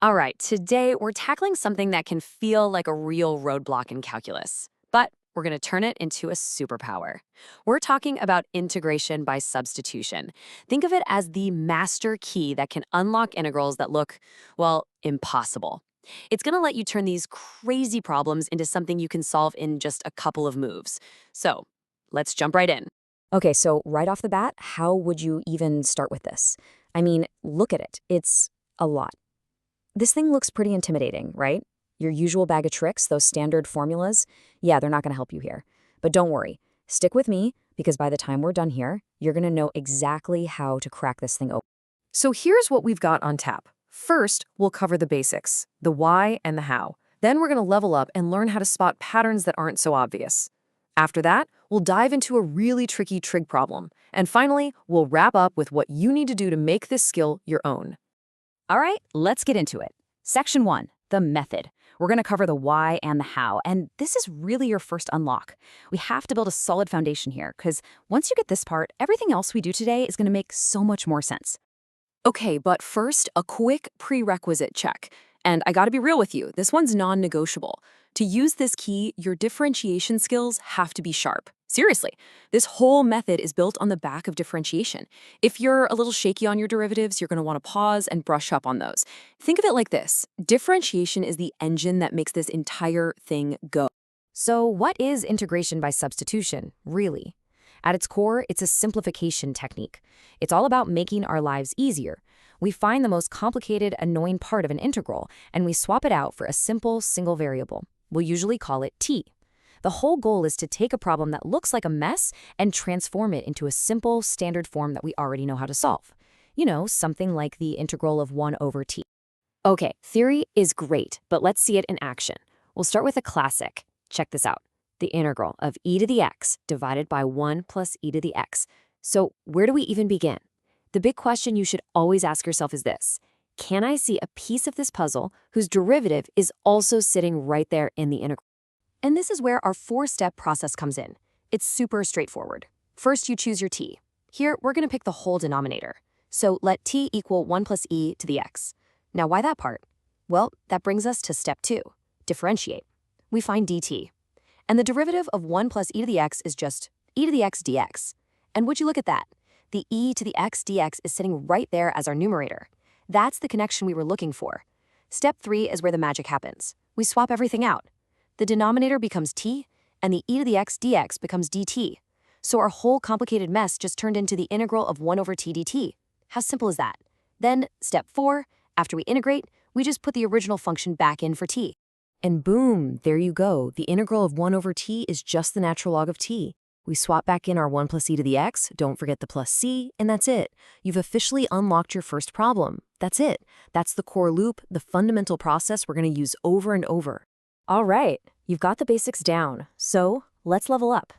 All right, today we're tackling something that can feel like a real roadblock in calculus, but we're going to turn it into a superpower. We're talking about integration by substitution. Think of it as the master key that can unlock integrals that look, well, impossible. It's going to let you turn these crazy problems into something you can solve in just a couple of moves. So let's jump right in. Okay, so right off the bat, how would you even start with this? I mean, look at it. It's a lot. This thing looks pretty intimidating, right? Your usual bag of tricks, those standard formulas, yeah, they're not going to help you here. But don't worry. Stick with me, because by the time we're done here, you're going to know exactly how to crack this thing open. So here's what we've got on tap. First, we'll cover the basics, the why and the how. Then we're going to level up and learn how to spot patterns that aren't so obvious. After that, we'll dive into a really tricky trig problem. And finally, we'll wrap up with what you need to do to make this skill your own. All right, let's get into it. Section 1, the method. We're going to cover the why and the how, and this is really your first unlock. We have to build a solid foundation here, because once you get this part, everything else we do today is going to make so much more sense. Okay, but first, a quick prerequisite check. And I gotta be real with you, this one's non-negotiable. To use this key, your differentiation skills have to be sharp. Seriously, this whole method is built on the back of differentiation. If you're a little shaky on your derivatives, you're gonna wanna pause and brush up on those. Think of it like this. Differentiation is the engine that makes this entire thing go. So what is integration by substitution, really? At its core, it's a simplification technique. It's all about making our lives easier. We find the most complicated, annoying part of an integral, and we swap it out for a simple, single variable. We'll usually call it t. The whole goal is to take a problem that looks like a mess and transform it into a simple, standard form that we already know how to solve. You know, something like the integral of 1 over t. Okay, theory is great, but let's see it in action. We'll start with a classic. Check this out. The integral of e to the x divided by 1 plus e to the x. So where do we even begin? The big question you should always ask yourself is this: can I see a piece of this puzzle whose derivative is also sitting right there in the integral? And this is where our 4-step process comes in. It's super straightforward. First, you choose your t. Here, we're going to pick the whole denominator. So let t equal 1 plus e to the x. Now, why that part? Well, that brings us to step 2, differentiate. We find dt. And the derivative of 1 plus e to the x is just e to the x dx. And would you look at that? The e to the x dx is sitting right there as our numerator. That's the connection we were looking for. Step 3 is where the magic happens. We swap everything out. The denominator becomes t, and the e to the x dx becomes dt. So our whole complicated mess just turned into the integral of 1 over t dt. How simple is that? Then, step 4, after we integrate, we just put the original function back in for t. And boom, there you go. The integral of 1 over t is just the natural log of t. We swap back in our 1 plus e to the x, don't forget the plus c, and that's it. You've officially unlocked your first problem. That's it. That's the core loop, the fundamental process we're going to use over and over. All right, you've got the basics down, so let's level up.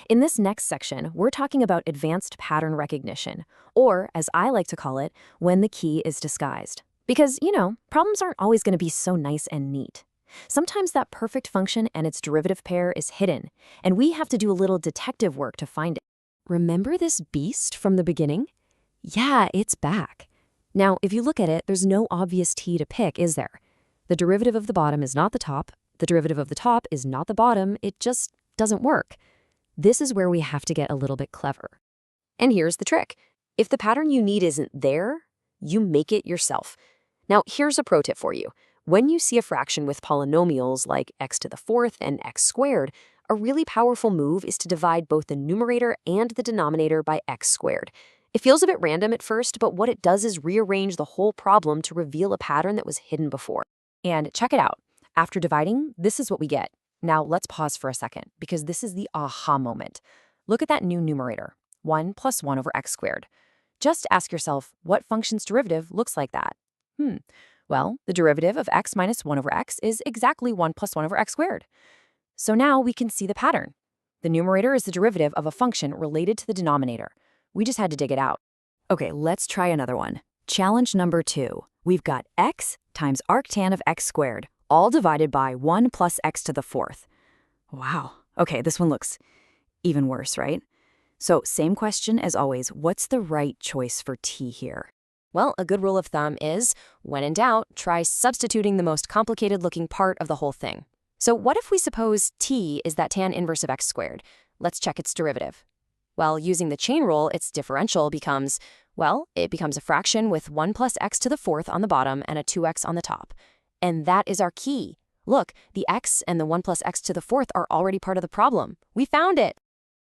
In this next section, we're talking about advanced pattern recognition, or as I like to call it, when the key is disguised. Because, you know, problems aren't always going to be so nice and neat. Sometimes that perfect function and its derivative pair is hidden, and we have to do a little detective work to find it. Remember this beast from the beginning? Yeah, it's back. Now, if you look at it, there's no obvious t to pick, is there? The derivative of the bottom is not the top. The derivative of the top is not the bottom. It just doesn't work. This is where we have to get a little bit clever. And here's the trick. If the pattern you need isn't there, you make it yourself. Now, here's a pro tip for you. When you see a fraction with polynomials like x to the 4th and x squared, a really powerful move is to divide both the numerator and the denominator by x squared. It feels a bit random at first, but what it does is rearrange the whole problem to reveal a pattern that was hidden before. And check it out. After dividing, this is what we get. Now let's pause for a second, because this is the aha moment. Look at that new numerator, 1 plus 1 over x squared. Just ask yourself, what function's derivative looks like that? Well, the derivative of x minus 1 over x is exactly 1 plus 1 over x squared. So now we can see the pattern. The numerator is the derivative of a function related to the denominator. We just had to dig it out. Okay, let's try another one. Challenge number 2. We've got x times arctan of x squared, all divided by 1 plus x to the 4th. Wow. Okay, this one looks even worse, right? So same question as always, what's the right choice for t here? Well, a good rule of thumb is, when in doubt, try substituting the most complicated-looking part of the whole thing. So what if we suppose t is that tan inverse of x squared? Let's check its derivative. Well, using the chain rule, its differential becomes, well, it becomes a fraction with 1 plus x to the fourth on the bottom and a 2x on the top. And that is our key. Look, the x and the 1 plus x to the fourth are already part of the problem. We found it!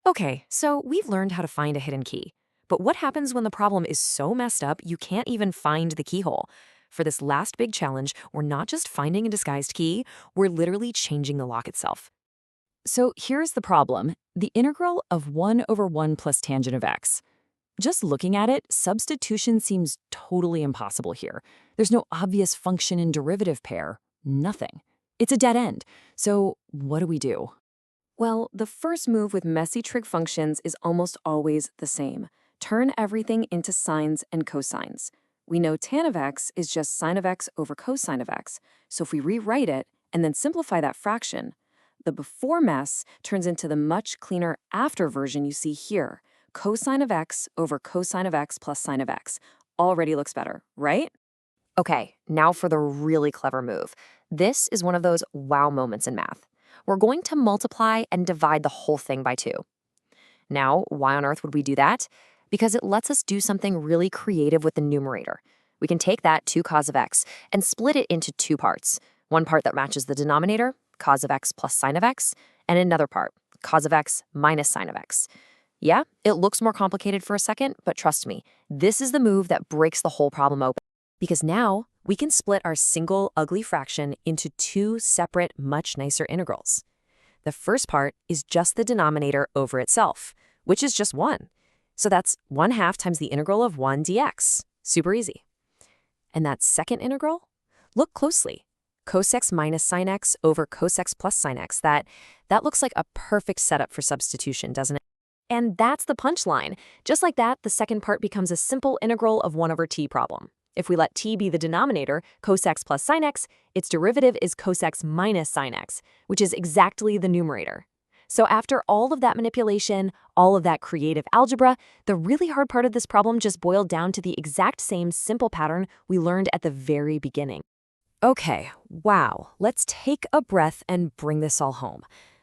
Okay, so we've learned how to find a hidden key. But what happens when the problem is so messed up you can't even find the keyhole? For this last big challenge, we're not just finding a disguised key, we're literally changing the lock itself. So here's the problem, the integral of 1 over 1 plus tangent of x. Just looking at it, substitution seems totally impossible here. There's no obvious function in derivative pair, nothing. It's a dead end. So what do we do? Well, the first move with messy trig functions is almost always the same. Turn everything into sines and cosines. We know tan of x is just sine of x over cosine of x. So if we rewrite it and then simplify that fraction, the before mess turns into the much cleaner after version you see here. Cosine of x over cosine of x plus sine of x. Already looks better, right? Okay, now for the really clever move. This is one of those wow moments in math. We're going to multiply and divide the whole thing by 2. Now, why on earth would we do that? Because it lets us do something really creative with the numerator. We can take that 2 cos of x and split it into 2 parts. One part that matches the denominator, cos of x plus sine of x, and another part, cos of x minus sine of x. Yeah, it looks more complicated for a second, but trust me, this is the move that breaks the whole problem open. Because now, we can split our single ugly fraction into 2 separate, much nicer integrals. The first part is just the denominator over itself, which is just 1. So that's 1/2 times the integral of 1 dx. Super easy. And that second integral? Look closely. Cos x minus sine x over cos x plus sine x. That looks like a perfect setup for substitution, doesn't it? And that's the punchline. Just like that, the second part becomes a simple integral of 1 over t problem. If we let t be the denominator, cos x plus sine x, its derivative is cos x minus sine x, which is exactly the numerator. So after all of that manipulation, all of that creative algebra, the really hard part of this problem just boiled down to the exact same simple pattern we learned at the very beginning. Okay, wow, let's take a breath and bring this all home.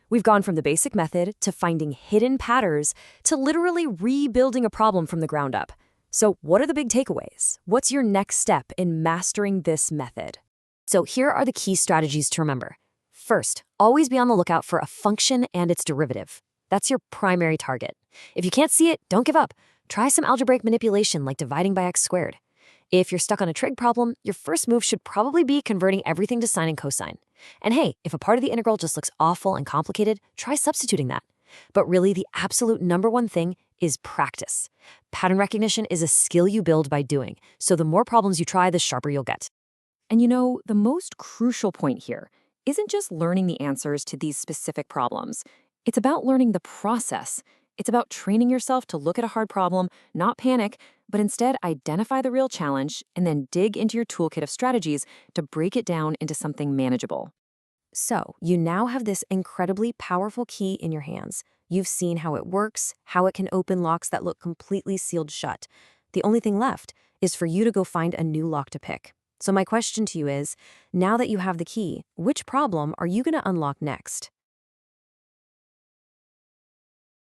We've gone from the basic method to finding hidden patterns to literally rebuilding a problem from the ground up. So what are the big takeaways? What's your next step in mastering this method? So here are the key strategies to remember. First, always be on the lookout for a function and its derivative. That's your primary target. If you can't see it, don't give up. Try some algebraic manipulation like dividing by x squared. If you're stuck on a trig problem, your first move should probably be converting everything to sine and cosine. And hey, if a part of the integral just looks awful and complicated, try substituting that. But really, the absolute #1 thing is practice. Pattern recognition is a skill you build by doing, so the more problems you try, the sharper you'll get. And you know, the most crucial point here isn't just learning the answers to these specific problems. It's about learning the process. It's about training yourself to look at a hard problem, not panic, but instead identify the real challenge and then dig into your toolkit of strategies to break it down into something manageable. So, you now have this incredibly powerful key in your hands. You've seen how it works, how it can open locks that look completely sealed shut. The only thing left is for you to go find a new lock to pick. So my question to you is, now that you have the key, which problem are you going to unlock next?